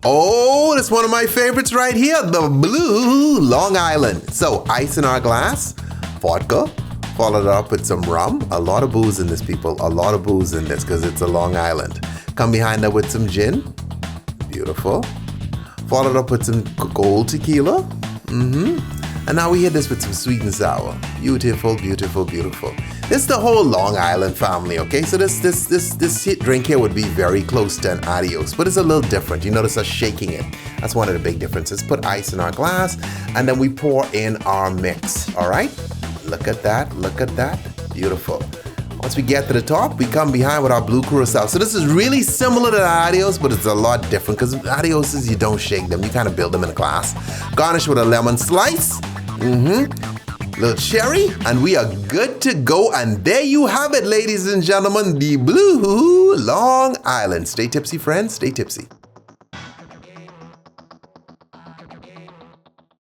Oh, it's one of my favorites right here, the Blue Long Island. So ice in our glass, vodka, followed up with some rum. A lot of booze in this, people. A lot of booze in this because it's a Long Island. Come behind that with some gin. Beautiful. Followed up with some cold tequila. And now we hit this with some sweet and sour. Beautiful, beautiful, beautiful. This is the whole Long Island family, okay? So this drink here would be very close to an adios, but it's a little different. You notice us shaking it. That's one of the big differences. Put ice in our glass, and then we pour in our mix, all right? Look at that, look at that. Beautiful. Once we get to the top, we come behind with our blue Curaçao. So this is really similar to the adios, but it's a lot different because adioses, you don't shake them. You kind of build them in a glass. Garnish with a lemon slice. Little cherry, and we are good to go. And there you have it, ladies and gentlemen, the Blue Long Island. Stay tipsy, friends. Stay tipsy.